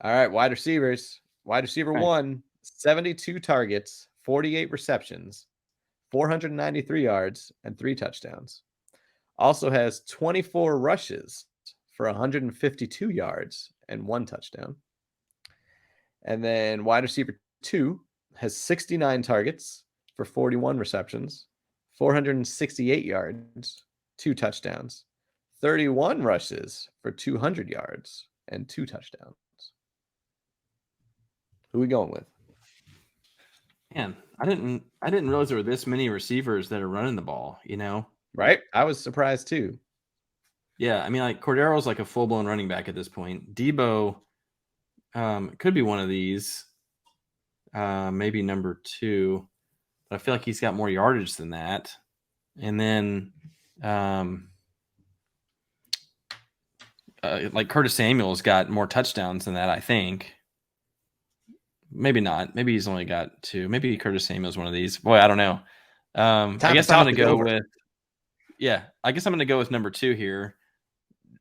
All right, wide receivers. Wide receiver 1, 72 targets, 48 receptions, 493 yards, and 3 touchdowns. Also has 24 rushes for 152 yards and 1 touchdown. And then wide receiver 2 has 69 targets for 41 receptions, 468 yards, 2 touchdowns, 31 rushes for 200 yards and 2 touchdowns. Who are we going with? Man, I didn't realize there were this many receivers that are running the ball, Right? I was surprised too. Yeah, I mean, like Cordero's like a full-blown running back at this point. Debo could be one of these, maybe number 2, but I feel like he's got more yardage than that. And then like Curtis Samuel's got more touchdowns than that, I think. Maybe not. Maybe he's only got 2. Maybe Curtis Samuel's one of these. Boy, I don't know. I guess I'm going to go with. Yeah, I guess I'm going to go with number 2 here.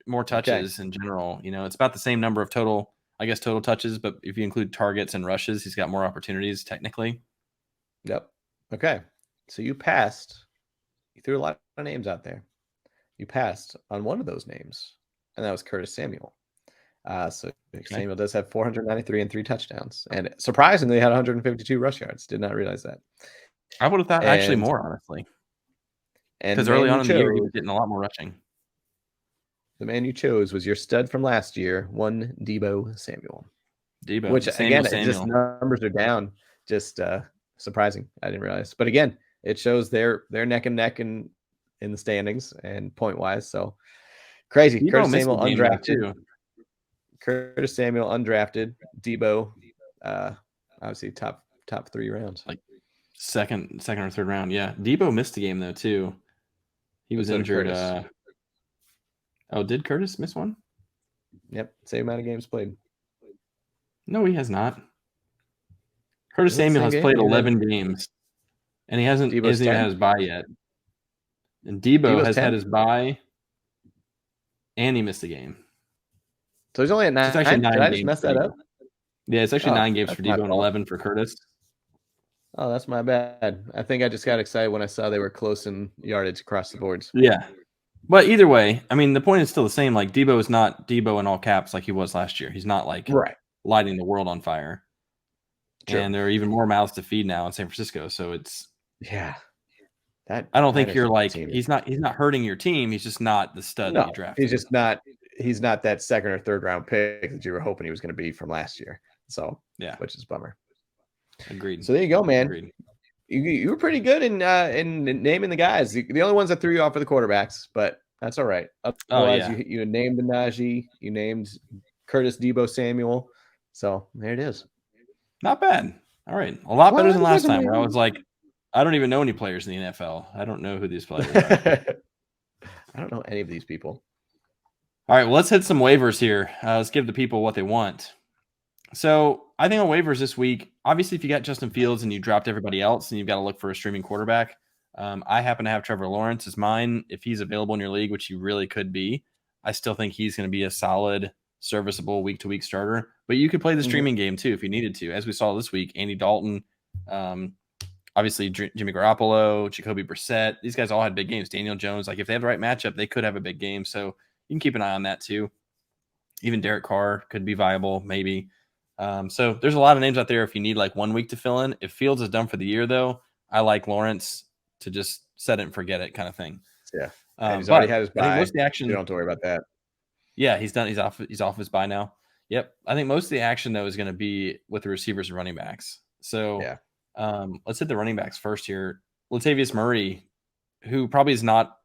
More touches in general. It's about the same number of total touches, but if you include targets and rushes, he's got more opportunities technically. Yep. Okay. So you passed. You threw a lot of names out there. You passed on one of those names, and that was Curtis Samuel. Samuel does have 493 and 3 touchdowns, and surprisingly, he had 152 rush yards. Did not realize that. I would have thought actually more, honestly, because early on in the year he was getting a lot more rushing. The man you chose was your stud from last year, one Debo Samuel. Which Samuel. Just numbers are down. Just surprising. I didn't realize, but again, it shows they're neck and neck in the standings and point wise. So crazy. Curtis Samuel undrafted. Curtis Samuel undrafted. Debo, obviously top 3 rounds. Like second or third round. Yeah, Debo missed a game though too. He was injured. Did Curtis miss one? Yep, same amount of games played. No, he has not. Curtis Samuel has played 11 games, and he hasn't even had his bye yet. And Debo has had his bye, and he missed a game. So he's only at 9. It's actually 9 Did I just games mess that up? Yeah, it's actually 9 games for Debo and 11 for Curtis. Oh, that's my bad. I think I just got excited when I saw they were close in yardage across the boards. Yeah. But either way, I mean, the point is still the same. Like Debo is not Debo in all caps like he was last year. He's not like Right. lighting the world on fire. True. And there are even more mouths to feed now in San Francisco. So it's that. I don't think Niners you're like team he's not hurting your team. He's just not the stud that you drafted. he's just not. He's not that second or third round pick that you were hoping he was going to be from last year. So yeah, which is a bummer. Agreed. So there you go, man. Agreed. You were pretty good in naming the guys. The only ones that threw you off are the quarterbacks, but that's all right. Otherwise, you named Najee, you named Curtis Debo Samuel. So there it is. Not bad. All right, a lot better than last time where I was like, I don't even know any players in the NFL. I don't know who these players are. I don't know any of these people. All right, well, let's hit some waivers here. Let's give the people what they want. So I think on waivers this week, obviously, if you got Justin Fields and you dropped everybody else and you've got to look for a streaming quarterback, I happen to have Trevor Lawrence as mine. If he's available in your league, which he really could be, I still think he's going to be a solid, serviceable week-to-week starter. But you could play the streaming game too if you needed to. As we saw this week, Andy Dalton, obviously Jimmy Garoppolo, Jacoby Brissett. These guys all had big games. Daniel Jones, like if they have the right matchup, they could have a big game. So you can keep an eye on that too. Even Derek Carr could be viable, maybe. So there's a lot of names out there if you need like 1 week to fill in. If Fields is done for the year, though, I like Lawrence to just set it and forget it kind of thing. Yeah. He's already had his bye. I think most of the action, you don't have to worry about that. Yeah, he's done. He's off his bye now. Yep. I think most of the action, though, is going to be with the receivers and running backs. So let's hit the running backs first here. Latavius Murray, who probably is not,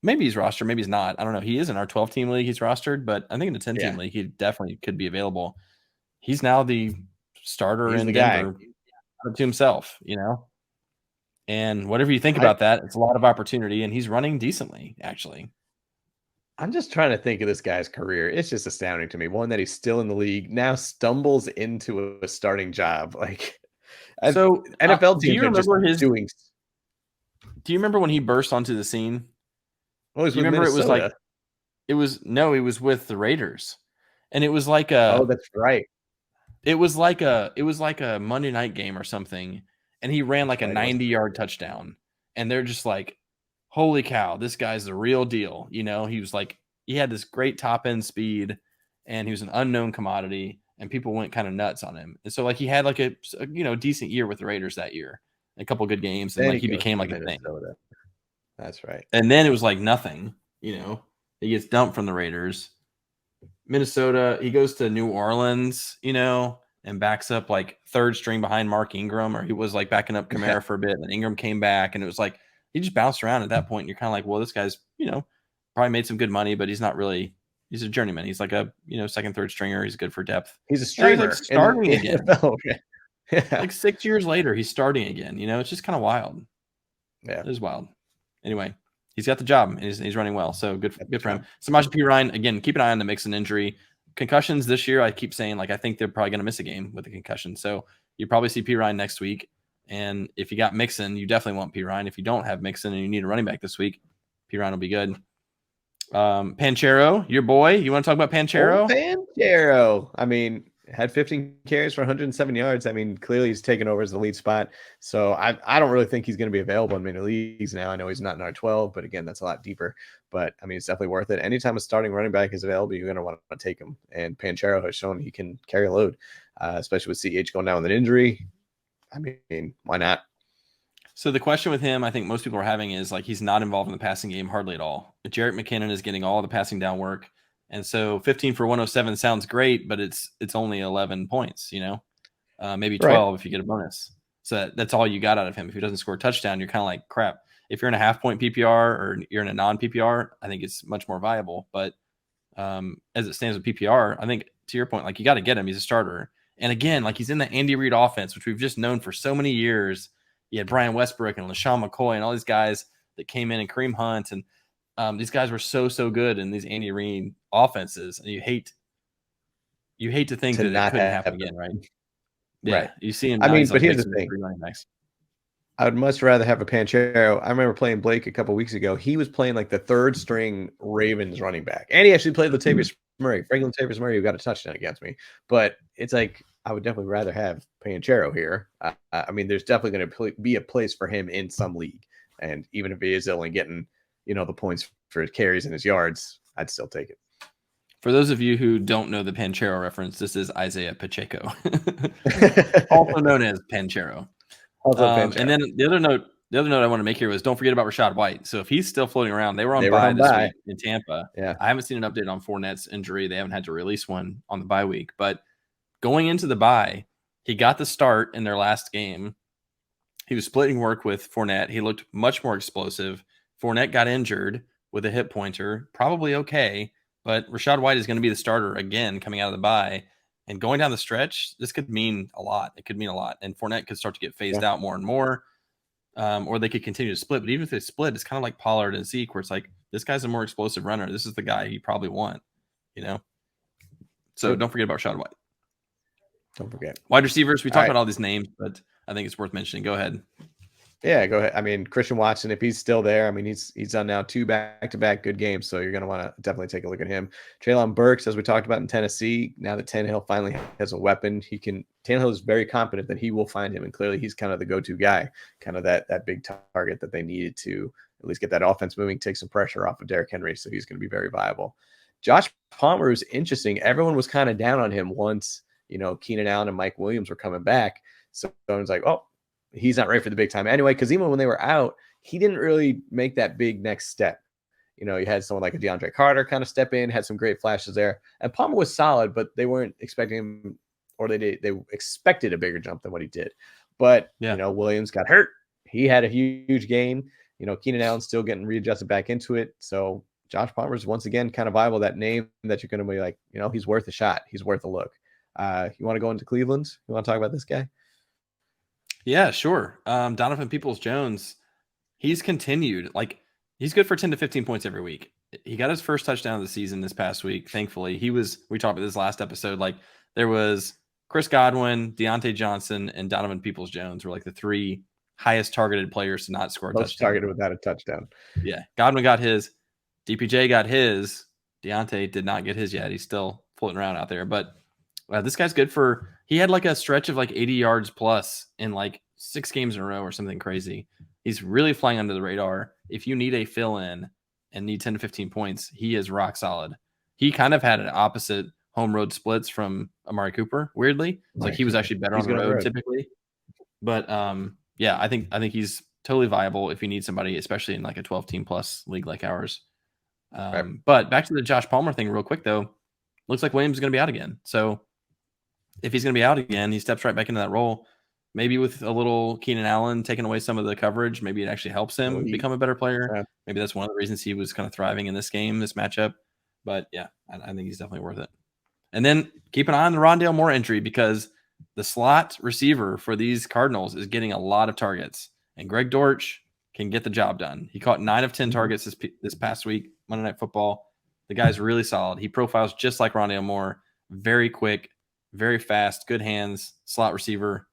maybe he's rostered, maybe he's not. I don't know. He is in our 12-team league. He's rostered, but I think in the 10-team league, he definitely could be available. He's now the starter in Denver to himself, And whatever you think about that, it's a lot of opportunity, and he's running decently, actually. I'm just trying to think of this guy's career. It's just astounding to me. One, that he's still in the league, now stumbles into a starting job. Like, so NFL teams are just doing. Do you remember when he burst onto the scene? Well, do you remember Minnesota. It was with the Raiders, and it was like a. Oh, that's right. It was like a Monday night game or something, and he ran like a 90-yard touchdown, and they're just like, holy cow, this guy's the real deal. He was like, he had this great top end speed, and he was an unknown commodity, and people went kind of nuts on him. And so like he had like a decent year with the Raiders that year, a couple good games, and like he became like a thing. That's right. And then it was like nothing. He gets dumped from the Raiders. Minnesota, he goes to New Orleans, and backs up like third string behind Mark Ingram, or he was like backing up Kemper for a bit, and then Ingram came back, and it was like he just bounced around at that point. And you're kind of like, well, this guy's, probably made some good money, but he's not really, he's a journeyman. He's like a, second, third stringer. He's good for depth. He's a streamer. Like starting again. Okay. Like 6 years later, he's starting again. It's just kind of wild. Yeah. It is wild. Anyway, he's got the job, and he's running well. So good for him. Samaje Perine, again, keep an eye on the Mixon injury. Concussions this year, I keep saying, like, I think they're probably going to miss a game with a concussion. So you probably see Perine next week. And if you got Mixon, you definitely want Perine. If you don't have Mixon and you need a running back this week, Perine will be good. Panchero, your boy. You want to talk about Panchero? Panchero. I mean, had 15 carries for 107 yards. I mean, clearly he's taken over as the lead spot. So I don't really think he's going to be available in many leagues now. I know he's not in our 12, but again, that's a lot deeper. But I mean, it's definitely worth it. Anytime a starting running back is available, you're going to want to take him. And Panchero has shown he can carry a load, especially with CH going down with an injury. I mean, why not? So the question with him, I think most people are having is like he's not involved in the passing game hardly at all. Jarrett McKinnon is getting all the passing down work. And so 15 for 107 sounds great, but it's only 11 points, maybe 12 if you get a bonus. So that's all you got out of him. If he doesn't score a touchdown, you're kind of like, crap. If you're in a half-point PPR or you're in a non-PPR, I think it's much more viable. But as it stands with PPR, I think to your point, like you got to get him. He's a starter. And again, like he's in the Andy Reid offense, which we've just known for so many years. You had Brian Westbrook and LaShawn McCoy and all these guys that came in, and Kareem Hunt, and these guys were so good in these Andy Reid offenses, and you hate to think that it couldn't happen again, right? Yeah, right. You see him. I mean, but here's the thing: I would much rather have a Panchero. I remember playing Blake a couple weeks ago. He was playing like the third string Ravens running back, and he actually played Latavius Murray, Franklin Latavius Murray, who got a touchdown against me. But it's like I would definitely rather have Panchero here. I mean, there's definitely going to be a place for him in some league, and even if he is only getting the points for his carries and his yards, I'd still take it. For those of you who don't know the Panchero reference, this is Isaiah Pacheco, also known as Panchero. And then the other note I want to make here was don't forget about Rachaad White. So if he's still floating around, they were on bye this week in Tampa. Yeah. I haven't seen an update on Fournette's injury. They haven't had to release one on the bye week. But going into the bye, he got the start in their last game. He was splitting work with Fournette. He looked much more explosive. Fournette got injured with a hip pointer. Probably okay. But Rachaad White is going to be the starter again coming out of the bye. And going down the stretch, this could mean a lot. It could mean a lot. And Fournette could start to get phased out more and more. Or they could continue to split. But even if they split, it's kind of like Pollard and Zeke, where it's like, this guy's a more explosive runner. This is the guy you probably want, So don't forget about Rachaad White. Don't forget. Wide receivers, we talked about all these names, but I think it's worth mentioning. Go ahead. Yeah, go ahead. I mean, Christian Watson, if he's still there, I mean, he's done now 2 back-to-back good games, so you're going to want to definitely take a look at him. Treylon Burks, as we talked about in Tennessee, now that Tannehill finally has a weapon, Tannehill is very confident that he will find him, and clearly he's kind of the go-to guy, kind of that big target that they needed to at least get that offense moving, take some pressure off of Derrick Henry, so he's going to be very viable. Josh Palmer is interesting. Everyone was kind of down on him once, Keenan Allen and Mike Williams were coming back, so everyone's like, oh, he's not ready for the big time anyway, because even when they were out, he didn't really make that big next step. You had someone like a DeAndre Carter kind of step in, had some great flashes there. And Palmer was solid, but they weren't expecting him, or they expected a bigger jump than what he did. But, Williams got hurt. He had a huge game. Keenan Allen's still getting readjusted back into it. So Josh Palmer's once again kind of viable, that name that you're going to be like, he's worth a shot. He's worth a look. You want to go into Cleveland? You want to talk about this guy? Yeah, sure. Donovan Peoples-Jones, he's continued. He's good for 10 to 15 points every week. He got his first touchdown of the season this past week, thankfully. We talked about this last episode. There was Chris Godwin, Deontay Johnson, and Donovan Peoples-Jones were the 3 highest targeted players to not score a touchdown. Most targeted without a touchdown. Yeah. Godwin got his. DPJ got his. Deontay did not get his yet. He's still floating around out there. But this guy's good for – he had a stretch of 80 yards plus in 6 games in a row or something crazy. He's really flying under the radar. If you need a fill-in and need 10 to 15 points, he is rock solid. He kind of had an opposite home road splits from Amari Cooper, weirdly. It's he was actually better on the road typically. But I think he's totally viable if you need somebody, especially in a 12-team plus league like ours. But back to the Josh Palmer thing real quick, though. Looks like Williams is going to be out again. So if he's going to be out again, he steps right back into that role. Maybe with a little Keenan Allen taking away some of the coverage, maybe it actually helps him become a better player. Yeah. Maybe that's one of the reasons he was kind of thriving in this game, this matchup. But yeah, I think he's definitely worth it. And then keep an eye on the Rondale Moore injury, because the slot receiver for these Cardinals is getting a lot of targets. And Greg Dortch can get the job done. He caught 9 of 10 targets this past week, Monday Night Football. The guy's really solid. He profiles just like Rondale Moore. Very quick, very fast, good hands, slot receiver.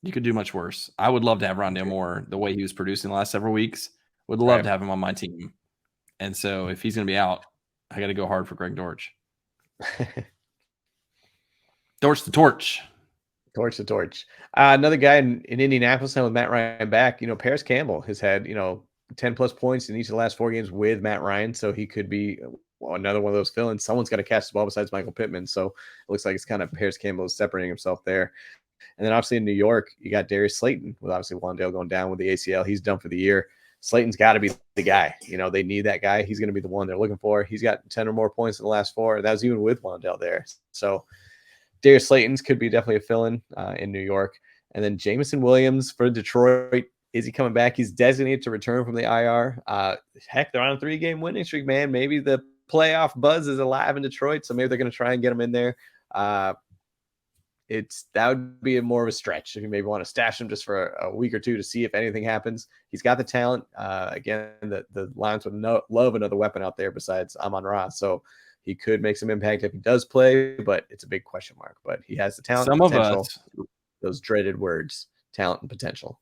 You could do much worse. I would love to have Rondale Moore the way he was producing the last several weeks. Would love to have him on my team. And so if he's going to be out, I got to go hard for Greg Dortch. Dortch the torch. Torch the torch. Another guy in Indianapolis now with Matt Ryan back. Paris Campbell has had 10-plus points in each of the last 4 games with Matt Ryan, so he could be another one of those fill-ins. Someone's got to catch the ball besides Michael Pittman, so it looks like it's kind of Paris Campbell is separating himself there. And then obviously in New York, you got Darius Slayton with obviously Wan'Dale going down with the ACL. He's done for the year. Slayton's got to be the guy. They need that guy. He's going to be the one they're looking for. He's got 10 or more points in the last 4. That was even with Wan'Dale there. So Darius Slayton's could be definitely a fill-in in New York. And then Jameson Williams for Detroit. Is he coming back? He's designated to return from the IR. Heck, they're on a 3-game winning streak, man. Maybe the playoff buzz is alive in Detroit, so maybe they're going to try and get him in there. That would be more of a stretch if you maybe want to stash him just for a week or 2 to see if anything happens. He's got the talent. Again, the Lions would love another weapon out there besides Amon-Ra, so he could make some impact if he does play, but it's a big question mark. But he has the talent and potential. Those dreaded words, talent and potential.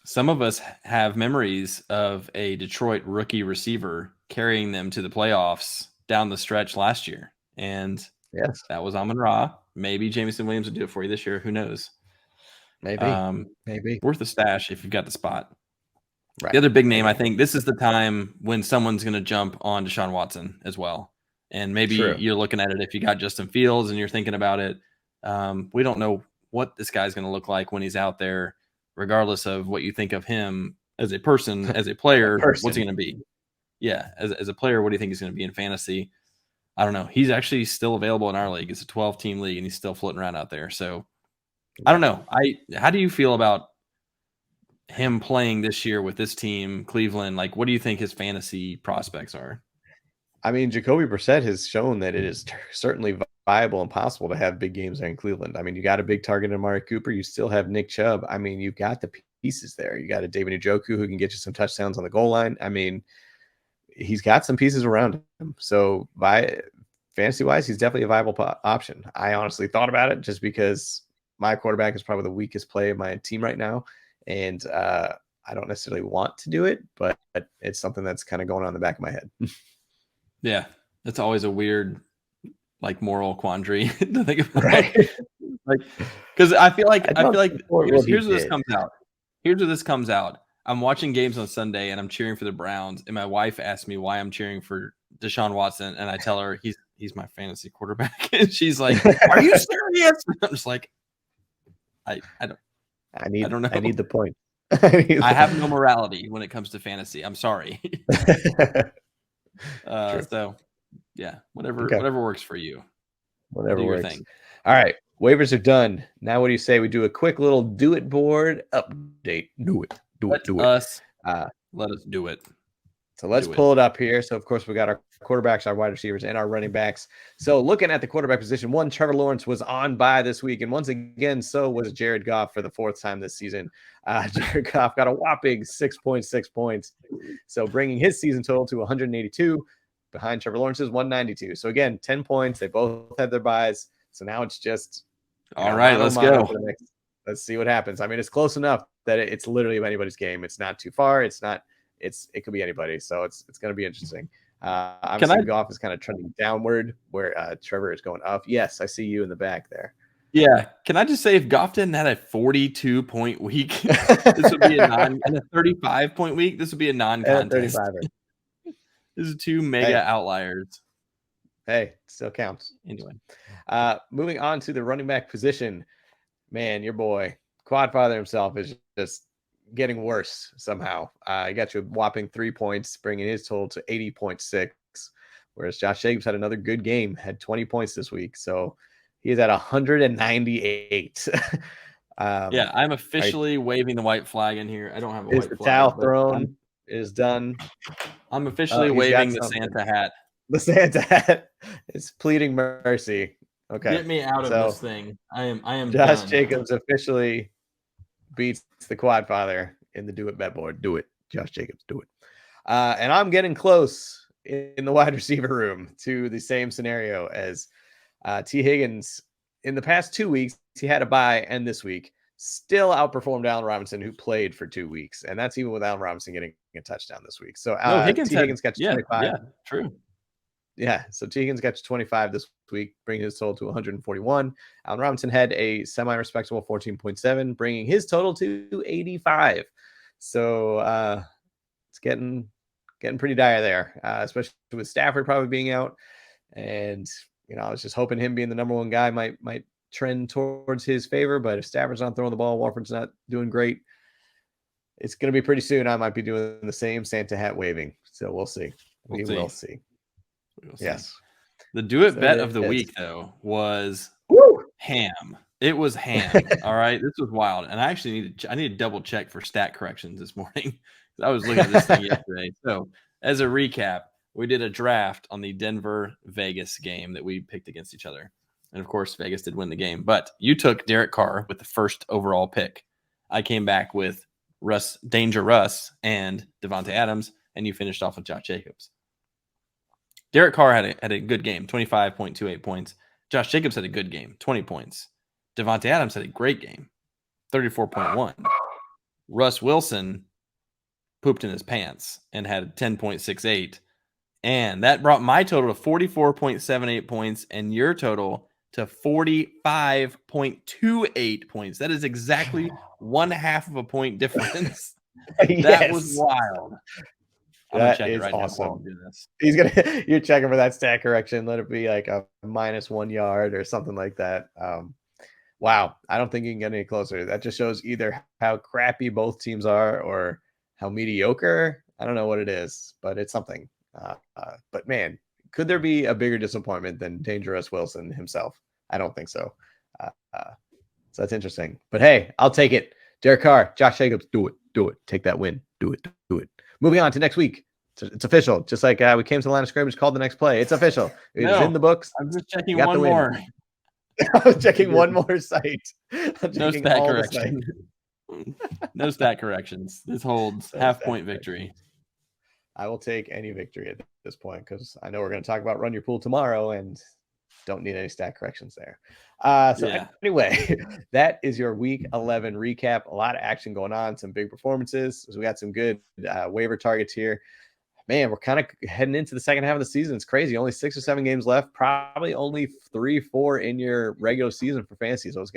Some of us have memories of a Detroit rookie receiver carrying them to the playoffs down the stretch last year. And yes, that was Amon-Ra. Maybe Jameson Williams will do it for you this year. Who knows? Maybe. Maybe. Worth a stash if you've got the spot. Right. The other big name, I think this is the time when someone's going to jump on Deshaun Watson as well. And maybe True. you're looking at it if you got Justin Fields and you're thinking about it. We don't know what this guy's going to look like when he's out there, regardless of what you think of him as a person, as a player. What's he going to be? Yeah, as a player, what do you think he's going to be in fantasy? I don't know. He's actually still available in our league. It's a 12-team league, and he's still floating around out there. So I don't know. How do you feel about him playing this year with this team, Cleveland? Like, what do you think his fantasy prospects are? I mean, Jacoby Brissett has shown that it is certainly viable and possible to have big games there in Cleveland. I mean, you got a big target in Amari Cooper. You still have Nick Chubb. I mean, you've got the pieces there. You got a David Njoku who can get you some touchdowns on the goal line. I mean, he's got some pieces around him. So by fantasy-wise, he's definitely a viable option. I honestly thought about it just because my quarterback is probably the weakest play of my team right now. And I don't necessarily want to do it, but it's something that's kind of going on in the back of my head. Yeah, that's always a weird, like, moral quandary to think about. Right. Like, because I feel like here's where this comes out. I'm watching games on Sunday and I'm cheering for the Browns, and my wife asked me why I'm cheering for Deshaun Watson, and I tell her he's my fantasy quarterback, and she's like, "Are you serious?" I'm just like, I don't know. I need the point. I have no morality when it comes to fantasy. I'm sorry. So yeah, whatever works for you. Whatever do your works. thing. All right, waivers are done. Now, what do you say we do a quick little do it board update? Let us do it. So let's pull it up here. So, of course, we got our quarterbacks, our wide receivers, and our running backs. So looking at the quarterback position, Trevor Lawrence was on bye this week. And once again, so was Jared Goff for the fourth time this season. Jared Goff got a whopping 6.6 points. So bringing his season total to 182 behind Trevor Lawrence's 192. So again, 10 points. They both had their byes. So now it's just all right. Let's go. Let's see what happens. I mean, it's close enough that it's literally anybody's game. It's not too far. It could be anybody. So it's going to be interesting. Obviously, Goff is kind of trending downward where Trevor is going up. Yes, I see you in the back there. Yeah. Can I just say, if Goff didn't have a 42-point week, this would be and a 35-point week, this would be a non-contest. This is two mega outliers. Hey, it still counts. Anyway, moving on to the running back position. Man, your boy, Quadfather himself, is just getting worse somehow. He got you a whopping 3 points, bringing his total to 80.6, whereas Josh Jacobs had another good game, had 20 points this week. So he is at 198. Yeah, I'm officially waving the white flag in here. I don't have a white flag. The towel thrown is done. I'm officially waving the Santa hat. The Santa hat is pleading mercy. Okay, get me out of this thing. I am. Josh done. Jacobs officially beats the Quadfather in the do it bet board. Do it, Josh Jacobs. Do it. And I'm getting close in the wide receiver room to the same scenario as T. Higgins. In the past 2 weeks, he had a bye, and this week still outperformed Allen Robinson, who played for 2 weeks, and that's even with Allen Robinson getting a touchdown this week. So Higgins got you 25. Yeah, true. Yeah, so T. Higgins got you 25 this week, bringing his total to 141. Allen Robinson had a semi-respectable 14.7, bringing his total to 85. So it's getting pretty dire there, especially with Stafford probably being out. And I was just hoping him being the number one guy might trend towards his favor. But if Stafford's not throwing the ball, Warford's not doing great, it's going to be pretty soon. I might be doing the same Santa hat waving. So we'll see. We will see. Yes. The do it bet of the week, though, was ham. It was ham. All right. This was wild. And I actually need to double check for stat corrections this morning. I was looking at this thing yesterday. So as a recap, we did a draft on the Denver-Vegas game that we picked against each other. And of course, Vegas did win the game. But you took Derek Carr with the first overall pick. I came back with Danger Russ and Devontae Adams, and you finished off with Josh Jacobs. Derek Carr had a good game, 25.28 points. Josh Jacobs had a good game, 20 points. Devontae Adams had a great game, 34.1. Russ Wilson pooped in his pants and had 10.68. And that brought my total to 44.78 points and your total to 45.28 points. That is exactly 1/2 of a point difference. That was wild. I'm gonna That check it is right now while awesome. we do this. You're checking for that stat correction. Let it be like a -1 yard or something like that. Wow. I don't think you can get any closer. That just shows either how crappy both teams are or how mediocre. I don't know what it is, but it's something. But man, could there be a bigger disappointment than Dangerous Wilson himself? I don't think so. So that's interesting. But hey, I'll take it. Derek Carr, Josh Jacobs, do it. Take that win. Do it. Moving on to next week. It's official. Just like we came to the line of scrimmage, called the next play. It's official. It's in the books. I'm just checking one more. I was checking one more site. No stat correction. No stat corrections. This holds half-point victory. I will take any victory at this point because I know we're going to talk about run your pool tomorrow and don't need any stat corrections there. Anyway, that is your week 11 recap. A lot of action going on, some big performances. So we got some good waiver targets here. Man, we're kind of heading into the second half of the season. It's crazy. Only 6 or 7 games left. Probably only 3-4 in your regular season for fantasy. So things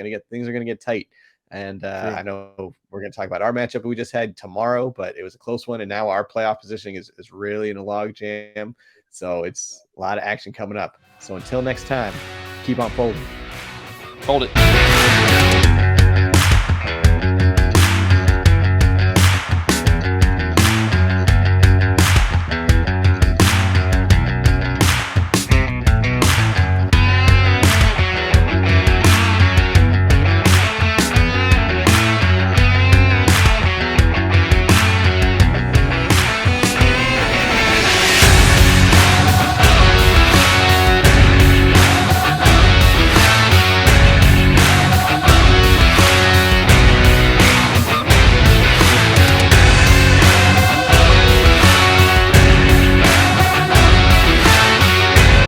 are going to get tight. And I know we're going to talk about our matchup we just had tomorrow, but it was a close one. And now our playoff positioning is really in a log jam. So it's a lot of action coming up. So until next time, keep on folding. Fold it.